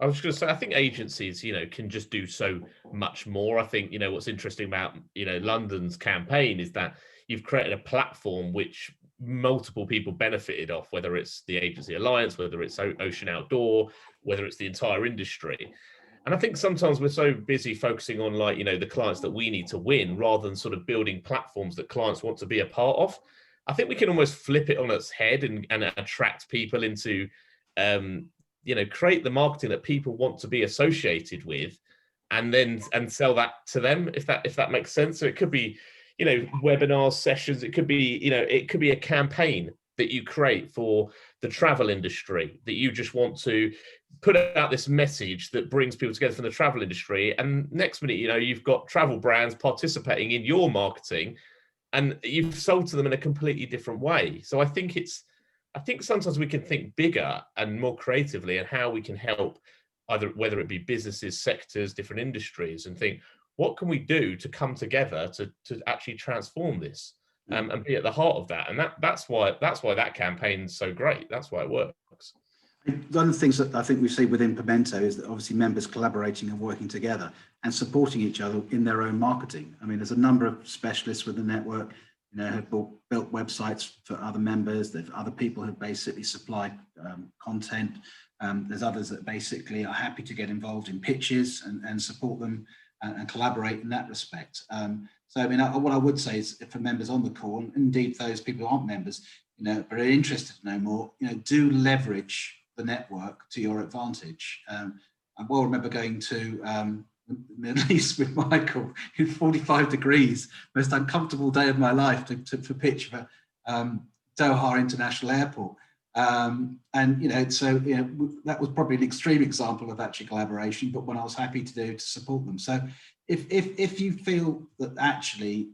I was just going to say, I think agencies, you know, can just do so much more. I think, you know, what's interesting about, you know, London's campaign is that you've created a platform which multiple people benefited off, whether it's the Agency Alliance, whether it's Ocean Outdoor, whether it's the entire industry. And I think sometimes we're so busy focusing on, like, you know, the clients that we need to win rather than sort of building platforms that clients want to be a part of. I think we can almost flip it on its head and attract people into, you know, create the marketing that people want to be associated with, and sell that to them, if that makes sense. So it could be, you know, webinars, sessions. It could be, you know, it could be a campaign that you create for the travel industry, that you just want to put out this message that brings people together from the travel industry. And next minute, you know, you've got travel brands participating in your marketing and you've sold to them in a completely different way. So I think sometimes we can think bigger and more creatively and how we can help either, whether it be businesses, sectors, different industries, and think, what can we do to come together to actually transform this and be at the heart of that? And that's why that campaign's so great. That's why it works. One of the things that I think we see within Pimento is that obviously members collaborating and working together and supporting each other in their own marketing. I mean, there's a number of specialists with the network, you know, have built websites for other members. There's other people who basically supply content. There's others that basically are happy to get involved in pitches and support them and collaborate in that respect. So, I mean, what I would say is, for members on the call, and indeed those people who aren't members, you know, but are interested to know more, you know, do leverage the network to your advantage. I well remember going to the Middle East with Michael in 45 degrees, most uncomfortable day of my life to pitch for Doha International Airport. And, you know, so, you know, that was probably an extreme example of actually collaboration, but one I was happy to do to support them. So if you feel that actually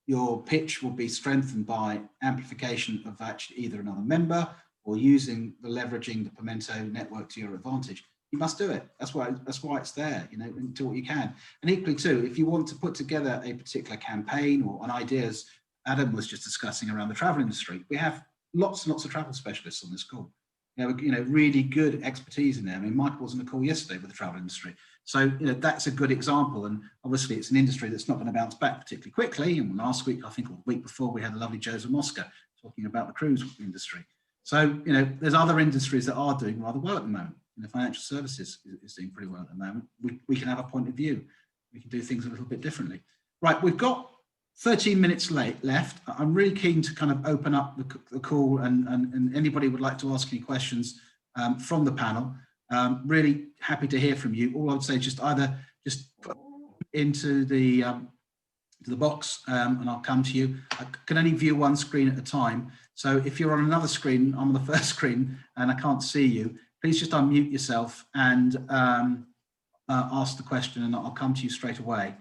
your pitch will be strengthened by amplification of actually either another member or using leveraging the Pimento network to your advantage, you must do it. That's why it's there, you know, and do what you can. And equally too, if you want to put together a particular campaign or an idea, as Adam was just discussing around the travel industry, we have lots and lots of travel specialists on this call. You know, really good expertise in there. I mean, Michael was on a call yesterday with the travel industry. So, you know, that's a good example. And obviously it's an industry that's not going to bounce back particularly quickly. And last week, I think, or the week before, we had a lovely Joseph Mosca talking about the cruise industry. So, you know, there's other industries that are doing rather well at the moment. You know, financial services is doing pretty well at the moment. We can have a point of view. We can do things a little bit differently. Right, we've got 13 minutes left. I'm really keen to kind of open up the call and anybody would like to ask any questions from the panel. Really happy to hear from you. All I would say is just put into the box and I'll come to you. I can only view one screen at a time. So if you're on another screen, I'm on the first screen and I can't see you, please just unmute yourself and ask the question and I'll come to you straight away.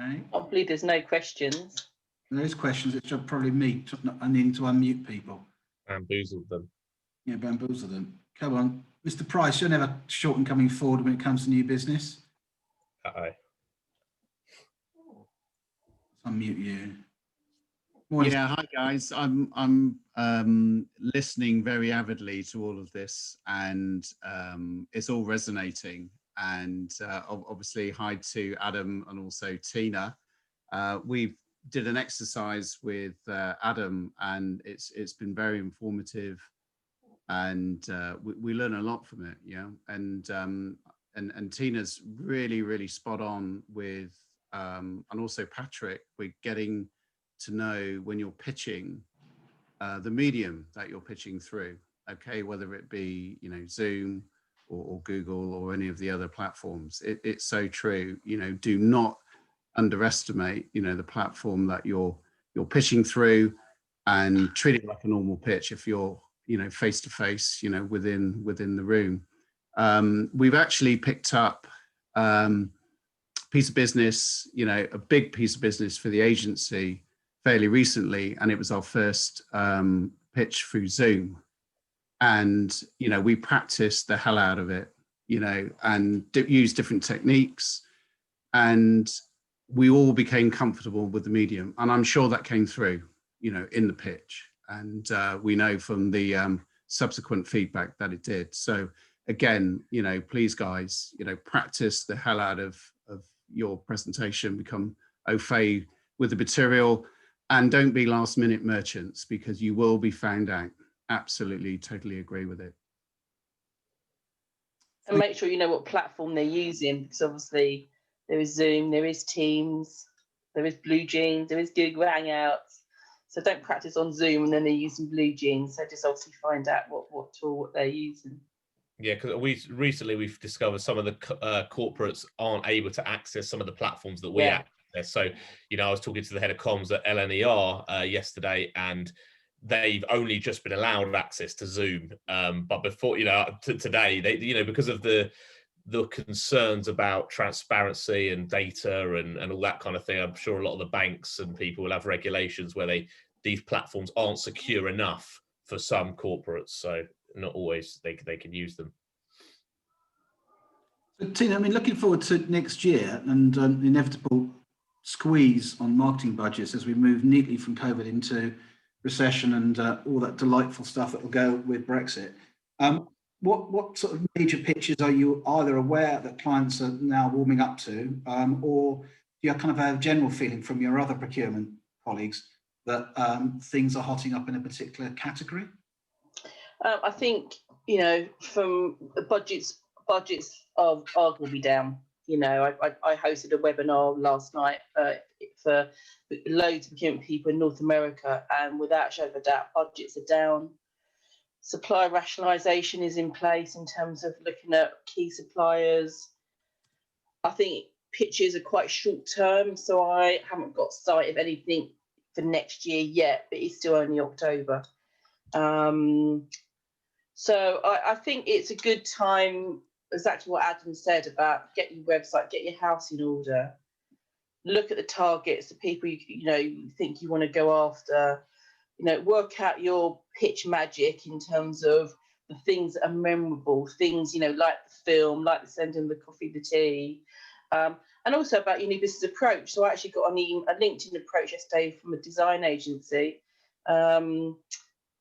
Okay. I believe there's no questions. Those questions, it's probably me. I need to unmute people. Bamboozled them. Yeah, bamboozle them. Come on, Mr. Price, you're never short in coming forward when it comes to new business. Uh-oh. Let's unmute you. Morning. Yeah, hi guys. I'm listening very avidly to all of this, and it's all resonating. And obviously, hi to Adam and also Tina. We did an exercise with Adam, and it's been very informative, and we learn a lot from it. Yeah, and Tina's really spot on with, and also Patrick. We're getting to know when you're pitching the medium that you're pitching through, okay, whether it be, you know, Zoom or Google or any of the other platforms. It's so true. You know, do not underestimate, you know, the platform that you're pitching through, and treat it like a normal pitch if you're, you know, face to face, you know, within the room. We've actually picked up piece of business, you know, a big piece of business for the agency fairly recently, and it was our first pitch through Zoom. And, you know, we practiced the hell out of it, you know, and used different techniques, and we all became comfortable with the medium. And I'm sure that came through, you know, in the pitch. And we know from the subsequent feedback that it did. So again, you know, please guys, you know, practice the hell out of your presentation, become au fait with the material, and don't be last minute merchants, because you will be found out. Absolutely, totally agree with it. And make sure you know what platform they're using, because obviously there is Zoom, there is Teams, there is Blue Jeans, there is Google Hangouts. So don't practice on Zoom and then they're using Blue Jeans. So just obviously find out what tool, what they're using. Yeah, because we've discovered some of the corporates aren't able to access some of the platforms that we access. So, you know, I was talking to the head of comms at LNER yesterday, and they've only just been allowed access to Zoom. But before, you know, today, they, you know, because of the concerns about transparency and data and all that kind of thing, I'm sure a lot of the banks and people will have regulations where these platforms aren't secure enough for some corporates. So not always they can use them. So Tina, I mean, looking forward to next year and the inevitable squeeze on marketing budgets as we move neatly from COVID into recession and all that delightful stuff that will go with Brexit. What sort of major pitches are you either aware that clients are now warming up to, or do you kind of have a general feeling from your other procurement colleagues that things are hotting up in a particular category? I think, you know, from the budgets of will be down. You know, I hosted a webinar last night for loads of procurement people in North America, and without a shadow of a doubt, budgets are down. Supply rationalisation is in place in terms of looking at key suppliers. I think pitches are quite short term, so I haven't got sight of anything for next year yet, but it's still only October. So I think it's a good time, exactly what Adam said about get your website, get your house in order, look at the targets, the people you think you want to go after, you know, work out your pitch magic in terms of the things that are memorable, things, you know, like the film, like the sending the coffee, the tea, and also about your new business approach. So I actually got a LinkedIn approach yesterday from a design agency. And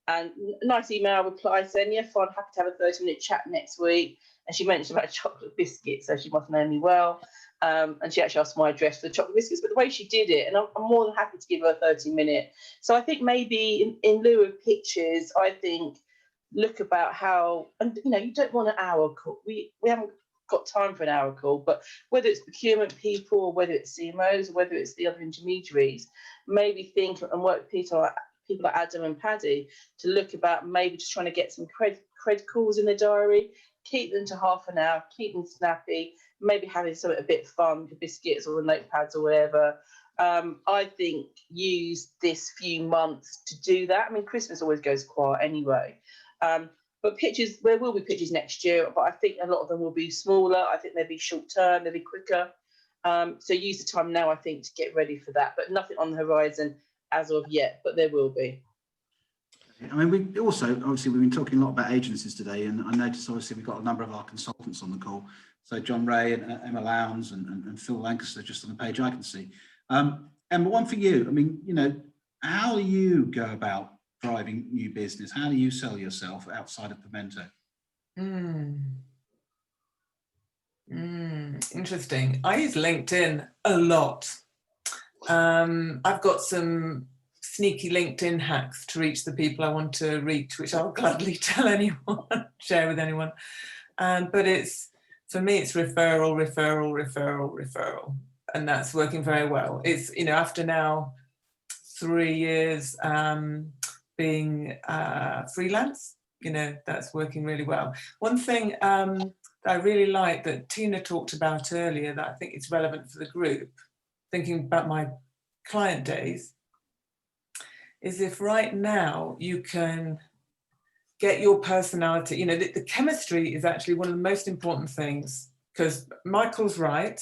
a nice email reply saying, yeah, fine, happy to have a 30-minute chat next week. And she mentioned about chocolate biscuits, so she must know me well. And she actually asked my address for the chocolate biscuits, but the way she did it, and I'm more than happy to give her a 30-minute. So I think maybe in lieu of pictures, I think look about how, and you know, you don't want an hour call. We haven't got time for an hour call, but whether it's procurement people, or whether it's CMOs, or whether it's the other intermediaries, maybe think and work with people like Adam and Paddy to look about maybe just trying to get some cred calls in the diary, keep them to half an hour, keep them snappy, maybe having something a bit fun, the biscuits or the notepads or whatever. I think use this few months to do that. I mean, Christmas always goes quiet anyway. But pitches, there will be pitches next year, but I think a lot of them will be smaller. I think they'll be short term, they'll be quicker. So use the time now, I think, to get ready for that, but nothing on the horizon as of yet, but there will be. I mean, we also, obviously, we've been talking a lot about agencies today, and I noticed, obviously, we've got a number of our consultants on the call. So John Ray and Emma Lowndes and Phil Lancaster, just on the page I can see. Emma, one for you. I mean, you know, how do you go about driving new business? How do you sell yourself outside of Pimento? Interesting. I use LinkedIn a lot. I've got some sneaky LinkedIn hacks to reach the people I want to reach, which I'll gladly tell anyone, share with anyone. But it's, for me, it's referral, referral, referral, referral. And that's working very well. It's, you know, after now 3 years being freelance, you know, that's working really well. One thing I really like that Tina talked about earlier that I think is relevant for the group, thinking about my client days, is if right now you can get your personality, you know, the chemistry is actually one of the most important things, because Michael's right.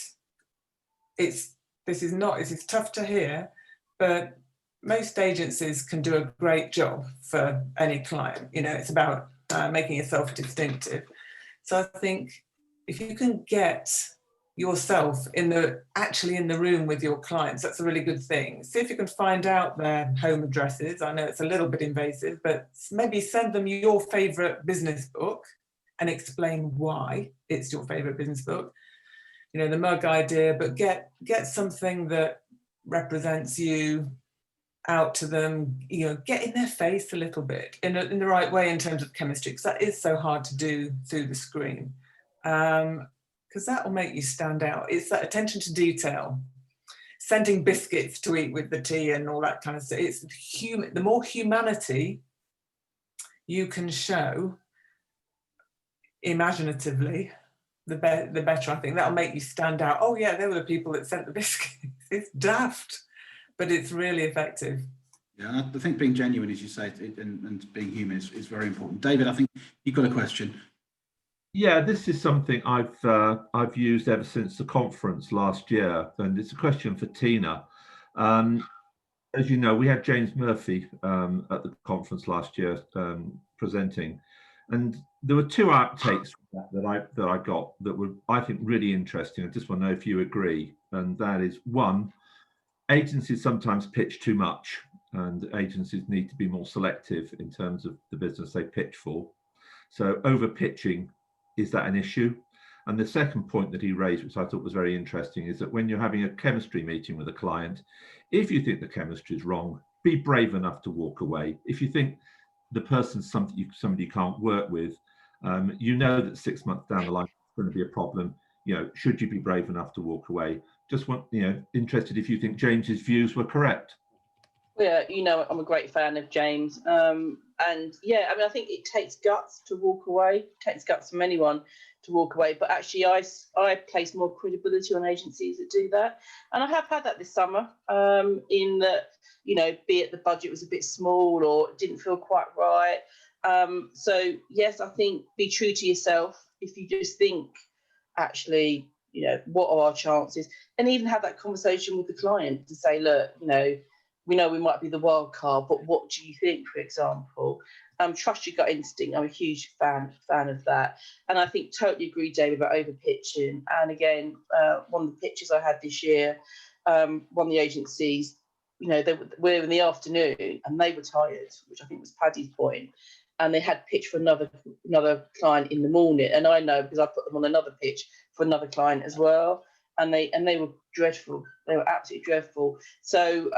This is tough to hear, but most agencies can do a great job for any client. You know, it's about making yourself distinctive. So I think if you can get yourself actually in the room with your clients, that's a really good thing. See if you can find out their home addresses. I know it's a little bit invasive, but maybe send them your favorite business book and explain why it's your favorite business book. You know, the mug idea, but get something that represents you out to them, you know, get in their face a little bit in the right way in terms of chemistry, because that is so hard to do through the screen. Because that will make you stand out. It's that attention to detail, sending biscuits to eat with the tea and all that kind of stuff. It's the more humanity you can show imaginatively, the better. I think that'll make you stand out. Oh yeah, they were the people that sent the biscuits. It's daft, but it's really effective. Yeah, I think being genuine, as you say, and being human is very important. David, I think you've got a question. Yeah, this is something I've used ever since the conference last year, and it's a question for Tina. As you know, we had James Murphy at the conference last year presenting, and there were two outtakes that I got that were, I think, really interesting. I just want to know if you agree, and that is, one, agencies sometimes pitch too much, and agencies need to be more selective in terms of the business they pitch for. So overpitching, is that an issue? And the second point that he raised, which I thought was very interesting, is that when you're having a chemistry meeting with a client, if you think the chemistry is wrong, be brave enough to walk away. If you think the person's somebody you can't work with, you know that 6 months down the line it's going to be a problem. You know, should you be brave enough to walk away? Just interested if you think James's views were correct. Yeah, you know, I'm a great fan of James. And yeah, I mean, I think it takes guts to walk away. It takes guts from anyone to walk away. But actually, I place more credibility on agencies that do that. And I have had that this summer, in that, you know, be it the budget was a bit small or it didn't feel quite right. So yes, I think be true to yourself. If you just think, actually, you know, what are our chances? And even have that conversation with the client to say, look, you know we might be the wild card, but what do you think, for example? Trust your gut instinct. I'm a huge fan of that. And I think totally agree, David, about overpitching. And again, one of the pitches I had this year, one of the agencies, you know, they were in the afternoon and they were tired, which I think was Paddy's point. And they had pitched for another client in the morning. And I know because I put them on another pitch for another client as well. And they were dreadful. They were absolutely dreadful. So,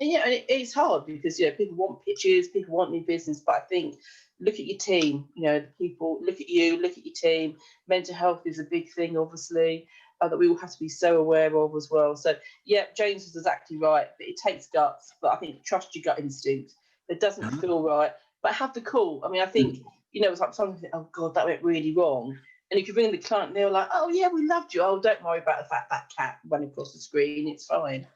yeah, and it's hard because, you know, people want pitches, people want new business. But I think look at your team, you know, people look at you, look at your team. Mental health is a big thing, obviously, that we all have to be so aware of as well. So, yeah, James was exactly right. But it takes guts. But I think trust your gut instinct. If it doesn't feel right, but have the call. I mean, I think, you know, it's like something, oh, God, that went really wrong. And if you ring the client, they were like, oh, yeah, we loved you. Oh, don't worry about the fact that cat ran across the screen. It's fine.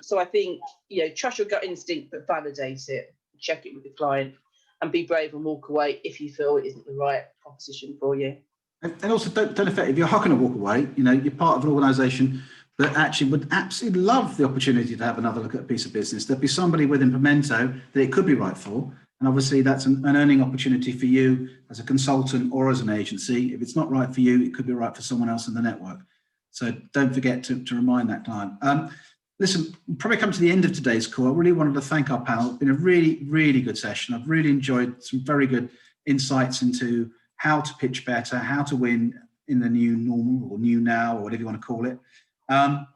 So I think, you know, trust your gut instinct, but validate it. Check it with the client and be brave and walk away if you feel it isn't the right proposition for you. And also don't affect, if you're not going to walk away, you know, you're part of an organisation that actually would absolutely love the opportunity to have another look at a piece of business. There'd be somebody within Pimento that it could be right for. And obviously that's an earning opportunity for you as a consultant or as an agency. If it's not right for you, it could be right for someone else in the network. So don't forget to remind that client. Listen, we'll probably come to the end of today's call. I really wanted to thank our panel. It's been a really, really good session. I've really enjoyed some very good insights into how to pitch better, how to win in the new normal or new now, or whatever you want to call it. I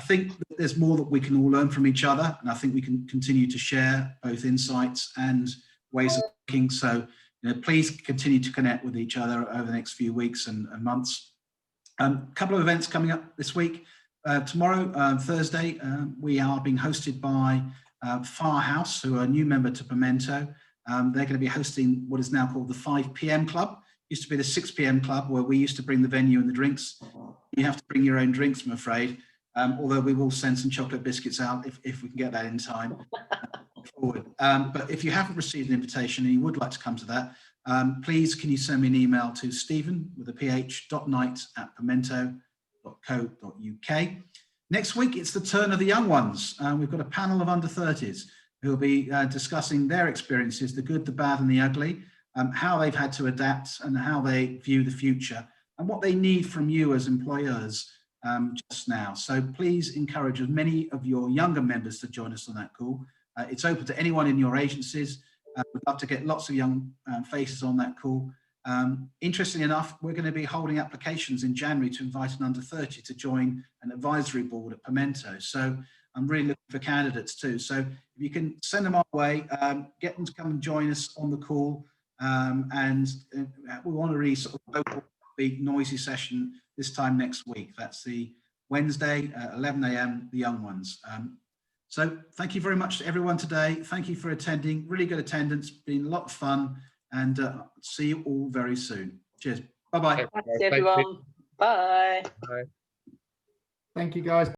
think that there's more that we can all learn from each other, and I think we can continue to share both insights and ways of working. So, you know, please continue to connect with each other over the next few weeks and months. A couple of events coming up this week. Tomorrow, Thursday, we are being hosted by Farhouse, who are a new member to Pimento. They're going to be hosting what is now called the 5 p.m. club. Used to be the 6 p.m. club, where we used to bring the venue and the drinks. You have to bring your own drinks, I'm afraid. Although we will send some chocolate biscuits out if we can get that in time forward. But if you haven't received an invitation and you would like to come to that, please can you send me an email to stephen.knight@pimento.co.uk. Next week, it's the turn of the young ones. We've got a panel of under 30s who will be discussing their experiences, the good, the bad and the ugly, how they've had to adapt and how they view the future and what they need from you as employers just now. So please encourage as many of your younger members to join us on that call. It's open to anyone in your agencies. We'd love to get lots of young faces on that call. Interestingly enough, we're going to be holding applications in January to invite an under 30 to join an advisory board at Pimento. So I'm really looking for candidates too. So if you can send them our way, get them to come and join us on the call. And we want to really sort of local, big, noisy session this time next week. That's the Wednesday, 11 a.m., the young ones. So thank you very much to everyone today. Thank you for attending. Really good attendance. Been a lot of fun. And see you all very soon. Cheers. Bye-bye. Thanks, everyone. Bye. Thank you, guys.